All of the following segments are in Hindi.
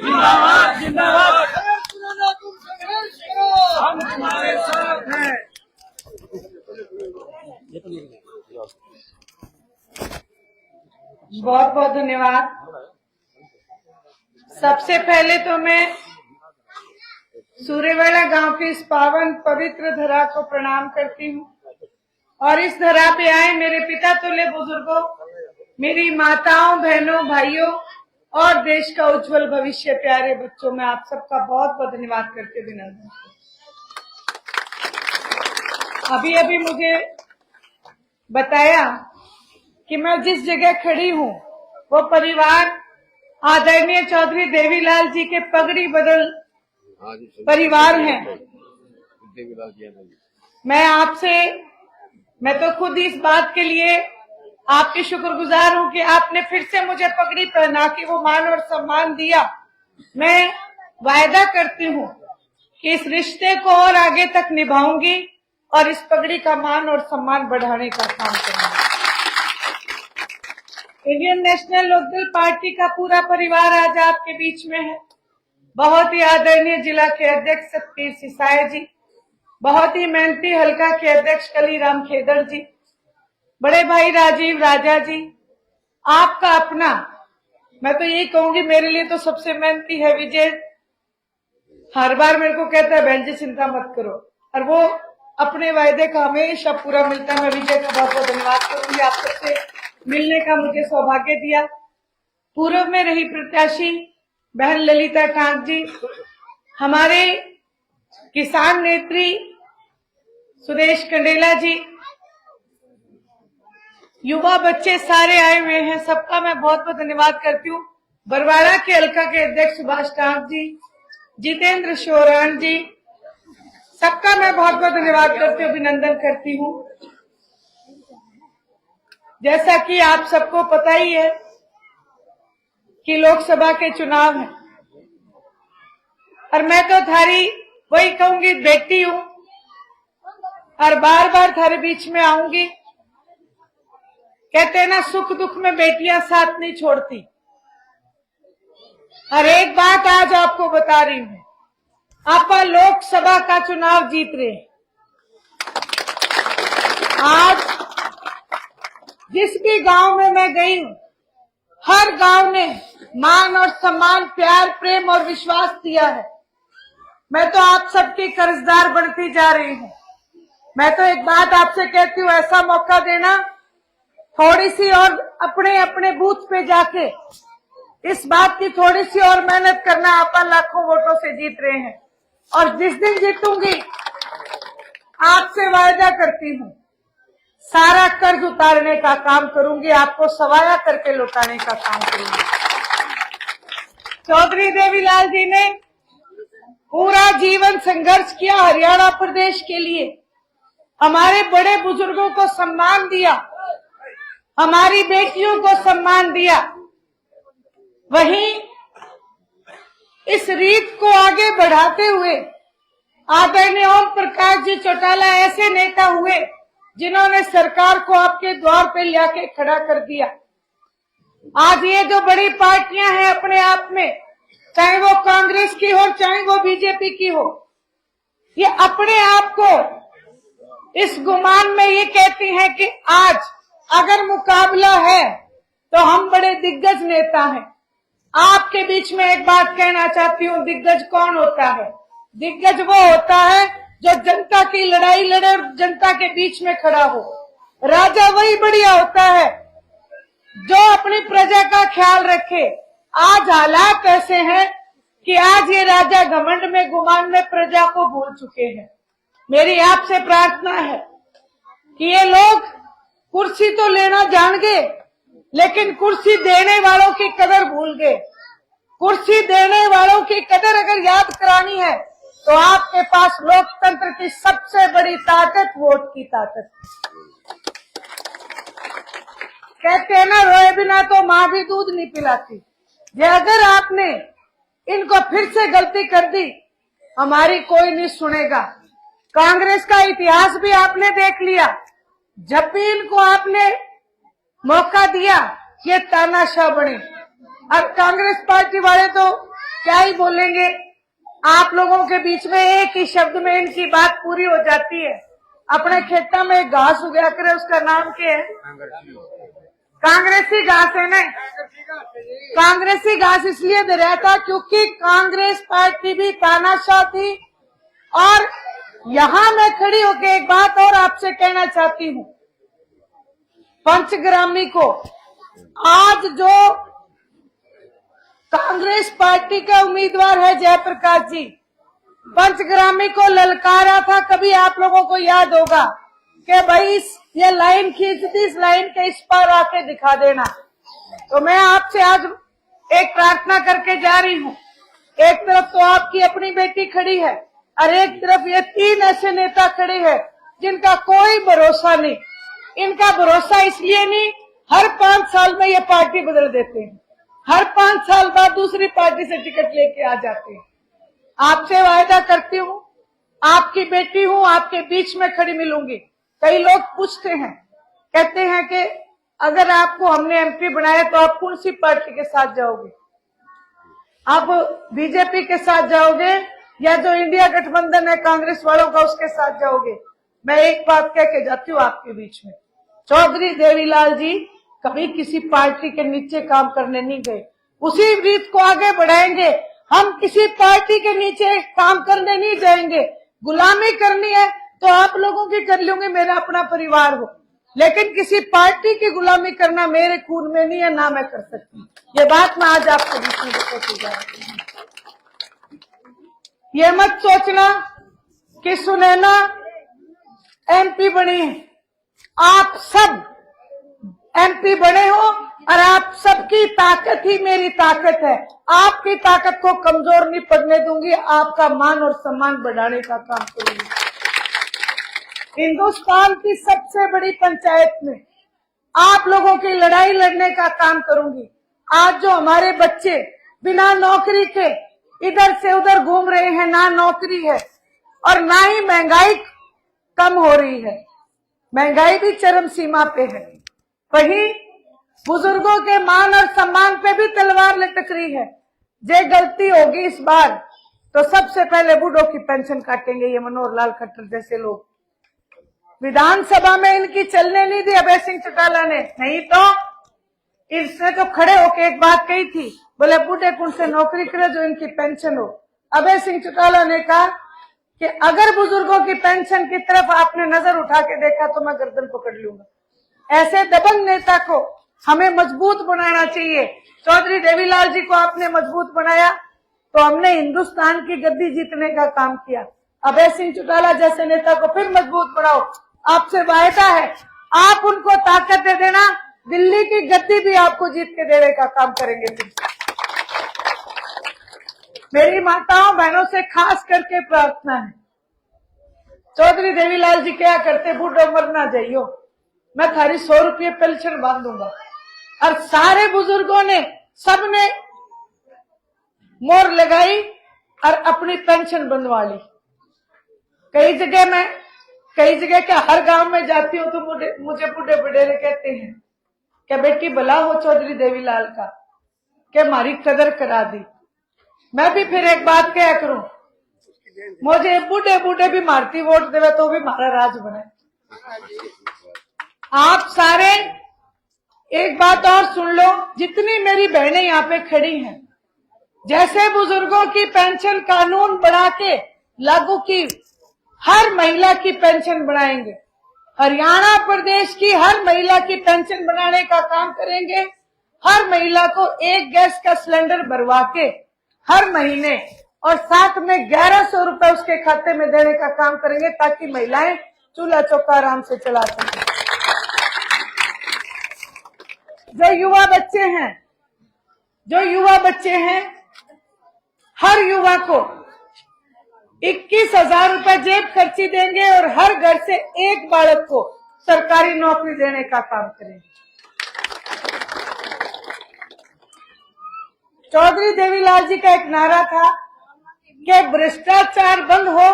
जिंदाबाद जिंदाबाद, हम तुम्हारे साथ हैं। बहुत बहुत धन्यवाद। सबसे पहले तो मैं सूर्यवाड़ा गांव की इस पावन पवित्र धरा को प्रणाम करती हूँ और इस धरा पे आए मेरे पिता तुल्य बुजुर्गों, मेरी माताओं, बहनों, भाइयों और देश का उज्जवल भविष्य प्यारे बच्चों, मैं आप सबका बहुत बहुत धन्यवाद करते हुए अभिनंदन। अभी अभी मुझे बताया कि मैं जिस जगह खड़ी हूँ वो परिवार आदरणीय चौधरी देवीलाल जी के पगड़ी बदल परिवार हैं। मैं तो खुद इस बात के लिए आपकी शुक्रगुजार हूँ कि आपने फिर से मुझे पगड़ी पहना के वो मान और सम्मान दिया। मैं वायदा करती हूँ कि इस रिश्ते को और आगे तक निभाऊंगी और इस पगड़ी का मान और सम्मान बढ़ाने का काम करूंगी। इंडियन नेशनल लोकदल पार्टी का पूरा परिवार आज आपके बीच में है। बहुत ही आदरणीय जिला के अध्यक्ष सतबीर सिसाए जी, बहुत ही मेहनती हल्का के अध्यक्ष कलीराम खेदड़ जी, बड़े भाई राजीव राजा जी, आपका अपना, मैं तो यही कहूंगी मेरे लिए तो सबसे मेहनती है विजय। हर बार मेरे को कहता है बहन जी चिंता मत करो, और वो अपने वायदे का हमेशा पूरा मिलता है। मैं विजय का बहुत बहुत धन्यवाद करूंगी, आप सबसे मिलने का मुझे सौभाग्य दिया। पूर्व में रही प्रत्याशी बहन ललिता ठाक जी, हमारे किसान नेत्री सुदेश कंडेला जी, युवा बच्चे सारे आए हुए हैं, सबका मैं बहुत बहुत धन्यवाद करती हूँ। बरवाड़ा के हल्का के अध्यक्ष सुभाष ठाक जी, जितेंद्र शोरान जी, सबका मैं बहुत बहुत धन्यवाद करती हूँ, अभिनंदन करती हूँ। जैसा कि आप सबको पता ही है कि लोकसभा के चुनाव हैं और मैं तो थारी वही कहूंगी बेटी हूं और बार बार थारे बीच में आऊंगी। कहते हैं ना सुख दुख में बेटियां साथ नहीं छोड़ती। और एक बात आज आपको बता रही हूं, आप लोकसभा का चुनाव जीत रहे हैं। आज जिस भी गांव में मैं गई हूं, हर गांव ने मान और सम्मान, प्यार, प्रेम और विश्वास दिया है। मैं तो आप सबकी कर्जदार बनती जा रही हूं। मैं तो एक बात आपसे कहती हूँ, ऐसा मौका देना, थोड़ी सी और अपने अपने बूथ पे जाके इस बात की थोड़ी सी और मेहनत करना। आप लाखों वोटों से जीत रहे हैं और जिस दिन जीतूंगी आपसे वायदा करती हूँ सारा कर्ज उतारने का काम करूंगी, आपको सवाया करके लौटाने का काम करूंगी। चौधरी देवीलाल जी ने पूरा जीवन संघर्ष किया हरियाणा प्रदेश के लिए, हमारे बड़े बुजुर्गों को सम्मान दिया, हमारी बेटियों को सम्मान दिया। वहीं इस रीत को आगे बढ़ाते हुए आदरणीय ओम प्रकाश जी चौटाला ऐसे नेता हुए जिन्होंने सरकार को आपके द्वार पे लाके खड़ा कर दिया। आज ये जो बड़ी पार्टियां हैं अपने आप में, चाहे वो कांग्रेस की हो चाहे वो बीजेपी की हो, ये अपने आप को इस गुमान में ये कहती हैं कि आज अगर मुकाबला है तो हम बड़े दिग्गज नेता हैं। आपके बीच में एक बात कहना चाहती हूँ, दिग्गज कौन होता है? दिग्गज वो होता है जो जनता की लड़ाई लड़े और जनता के बीच में खड़ा हो। राजा वही बढ़िया होता है जो अपनी प्रजा का ख्याल रखे। आज हालात ऐसे हैं कि आज ये राजा घमंड में, गुमान में प्रजा को भूल चुके हैं। मेरी आपसे प्रार्थना है कि ये लोग कुर्सी तो लेना जान गए, लेकिन कुर्सी देने वालों की कदर भूल गए। कुर्सी देने वालों की कदर अगर याद करानी है तो आपके पास लोकतंत्र की सबसे बड़ी ताकत वोट की ताकत। कहते हैं ना, रोए बिना तो माँ भी दूध नहीं पिलाती। ये अगर आपने इनको फिर से गलती कर दी, हमारी कोई नहीं सुनेगा। कांग्रेस का इतिहास भी आपने देख लिया, जब भी इनको आपने मौका दिया ये तानाशाह बने। और कांग्रेस पार्टी वाले तो क्या ही बोलेंगे। आप लोगों के बीच में एक ही शब्द में इनकी बात पूरी हो जाती है। अपने खेता में घास उगा करे, उसका नाम क्या है? कांग्रेसी घास है ना। कांग्रेसी घास इसलिए दे रहा था क्योंकि कांग्रेस पार्टी भी तानाशाह थी। और यहाँ मैं खड़ी होकर एक बात और आपसे कहना चाहती हूँ, पंचग्रामी को आज जो कांग्रेस पार्टी का उम्मीदवार है जयप्रकाश जी, पंचग्रामी को ललकारा था। कभी आप लोगों को याद होगा कि भाई ये लाइन खींचती, इस लाइन के इस पार आके दिखा देना। तो मैं आपसे आज एक प्रार्थना करके जा रही हूँ। एक तरफ तो आपकी अपनी बेटी खड़ी है और एक तरफ ये 3 ऐसे नेता खड़े हैं जिनका कोई भरोसा नहीं। इनका भरोसा इसलिए नहीं, हर 5 साल में ये पार्टी बदल देते हैं, हर 5 साल बाद दूसरी पार्टी से टिकट लेके आ जाते हैं। आपसे वायदा करती हूँ, आपकी बेटी हूँ, आपके बीच में खड़ी मिलूंगी। कई लोग पूछते हैं, कहते हैं कि अगर आपको हमने एमपी बनाया तो आप कौन सी पार्टी के साथ जाओगे? आप बीजेपी के साथ जाओगे या जो इंडिया गठबंधन है कांग्रेस वालों का उसके साथ जाओगे? मैं एक बात कह के जाती हूँ आपके बीच में, चौधरी देवीलाल जी कभी किसी पार्टी के नीचे काम करने नहीं गए। उसी रीत को आगे बढ़ाएंगे। हम किसी पार्टी के नीचे काम करने नहीं जाएंगे। गुलामी करनी है तो आप लोगों की कर लूंगी, मेरा अपना परिवार हो, लेकिन किसी पार्टी की गुलामी करना मेरे खून में नहीं है, ना मैं कर सकती। ये बात मैं आज आपके बीच में बताती जा रही हूँ। ये मत सोचना कि सुनैना एमपी बनी है। आप सब एमपी बने हो और आप सबकी ताकत ही मेरी ताकत है। आपकी ताकत को कमजोर नहीं पड़ने दूंगी, आपका मान और सम्मान बढ़ाने का काम करूंगी। हिंदुस्तान की सबसे बड़ी पंचायत में आप लोगों की लड़ाई लड़ने का काम करूंगी। आज जो हमारे बच्चे बिना नौकरी के इधर से उधर घूम रहे हैं, ना नौकरी है और ना ही महंगाई कम हो रही है, महंगाई भी चरम सीमा पे है। वहीं बुजुर्गों के मान और सम्मान पे भी तलवार लटक रही है। जे गलती होगी इस बार तो सबसे पहले बूढ़ों की पेंशन काटेंगे ये मनोहर लाल खट्टर जैसे लोग। विधानसभा में इनकी चलने नहीं दी अभय सिंह चौटाला ने, नहीं तो इसने तो खड़े होके एक बात कही थी, बोले बूढ़े कौन से नौकरी करे जो इनकी पेंशन हो। अभय सिंह चौटाला ने कहा कि अगर बुजुर्गों की पेंशन की तरफ आपने नजर उठा के देखा तो मैं गर्दन पकड़ लूंगा। ऐसे दबंग नेता को हमें मजबूत बनाना चाहिए। चौधरी देवीलाल जी को आपने मजबूत बनाया तो हमने हिंदुस्तान की गद्दी जीतने का काम किया। अभय सिंह चौटाला जैसे नेता को फिर मजबूत बनाओ। आपसे वायदा है, आप उनको ताकत दे देना, दिल्ली की गद्दी भी आपको जीत के देने का काम करेंगे। मेरी माताओं बहनों से खास करके प्रार्थना है, चौधरी देवीलाल जी क्या करते, बूढ़ो मर ना जाइयो, मैं थारी 100 रुपये पेंशन बांध दूंगा। और सारे बुजुर्गों ने सबने मोहर लगाई और अपनी पेंशन बनवा ली। कई जगह क्या हर गांव में जाती हूँ तो मुझे बूढ़े बडेरे कहते हैं क्या बेटी भला हो चौधरी देवीलाल का, क्या हमारी कदर करा दी। मैं भी फिर एक बात क्या करूं, मुझे बूढ़े बूढ़े भी मारती वोट देवे तो भी हमारा राज बने। आप सारे एक बात और सुन लो, जितनी मेरी बहनें यहाँ पे खड़ी हैं, जैसे बुजुर्गों की पेंशन कानून बना के लागू की, हर महिला की पेंशन बनाएंगे। हरियाणा प्रदेश की हर महिला की पेंशन बनाने का काम करेंगे। हर महिला को एक गैस का सिलेंडर भरवा के हर महीने और साथ में 1100 रुपए उसके खाते में देने का काम करेंगे ताकि महिलाएं चूल्हा चौका आराम से चला सकें। जो युवा बच्चे हैं, हर युवा को 21,000 रुपए जेब खर्ची देंगे और हर घर से एक बालक को सरकारी नौकरी देने का काम करेंगे। चौधरी देवीलाल जी का एक नारा था कि भ्रष्टाचार बंद हो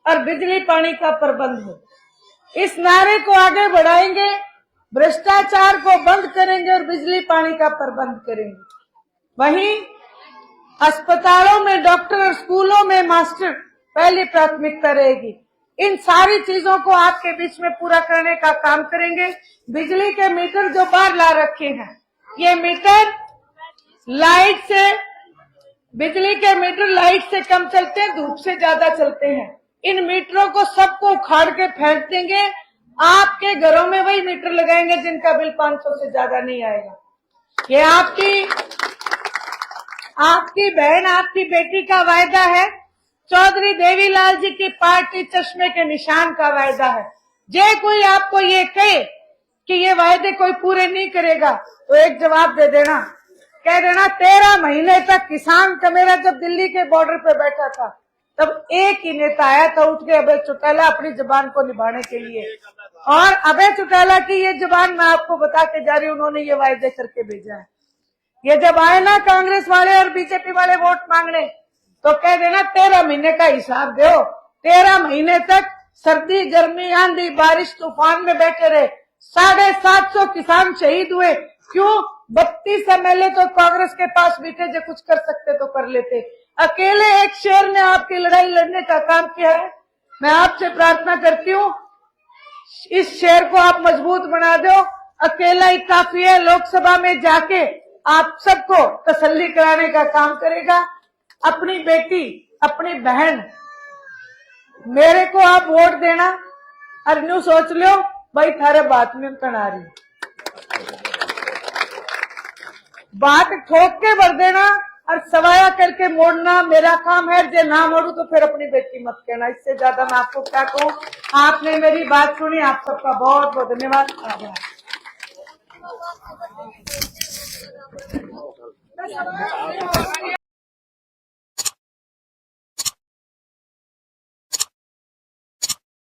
और बिजली पानी का प्रबंध हो। इस नारे को आगे बढ़ाएंगे, भ्रष्टाचार को बंद करेंगे और बिजली पानी का प्रबंध करेंगे। वहीं अस्पतालों में डॉक्टर और स्कूलों में मास्टर पहली प्राथमिकता रहेगी। इन सारी चीजों को आपके बीच में पूरा करने का काम करेंगे। बिजली के मीटर जो बाहर ला रखे हैं, ये मीटर लाइट से, बिजली के मीटर लाइट से कम चलते हैं, धूप से ज्यादा चलते हैं। इन मीटरों को सबको उखाड़ के फेंक देंगे। आपके घरों में वही मीटर लगाएंगे जिनका बिल 500 से ज्यादा नहीं आएगा। ये आपकी बहन, आपकी बेटी का वायदा है। चौधरी देवीलाल जी की पार्टी चश्मे के निशान का वायदा है। जे कोई आपको ये कहे कि ये वायदे कोई पूरे नहीं करेगा, तो एक जवाब दे देना, कह देना 13 महीने तक किसान का, मेरा जब दिल्ली के बॉर्डर पे बैठा था तब एक ही नेता आया था उठ के, अभय चौटाला, अपनी जुबान को निभाने के लिए। और अभय चौटाला की ये जुबान मैं आपको बता के जा रही हूं, उन्होंने ये वायदे करके भेजा है। ये जब आए ना कांग्रेस वाले और बीजेपी वाले वोट मांगने, तो कह देना 13 महीने का हिसाब दो। 13 महीने तक सर्दी, गर्मी, आंधी, बारिश, तूफान में बैठे रहे। 750 किसान शहीद हुए। क्यों? 32 MLA तो कांग्रेस के पास भी थे, जो कुछ कर सकते तो कर लेते। अकेले एक शेर ने आपकी लड़ाई लड़ने का काम किया है। मैं आपसे प्रार्थना करती हूँ, इस शेर को आप मजबूत बना दो। अकेला ही काफी है। लोकसभा में जाके आप सबको तसल्ली कराने का काम करेगा। अपनी बेटी, अपनी बहन, मेरे को आप वोट देना और न्यू सोच लो भाई थारे बात में कना रही, बात ठोक के भर देना और सवाया करके मोड़ना मेरा काम है। जे ना मोड़ू तो फिर अपनी बेटी मत कहना। इससे ज्यादा मैं आपको क्या कहूँ। आपने मेरी बात सुनी, आप सबका बहुत बहुत धन्यवाद। आभार।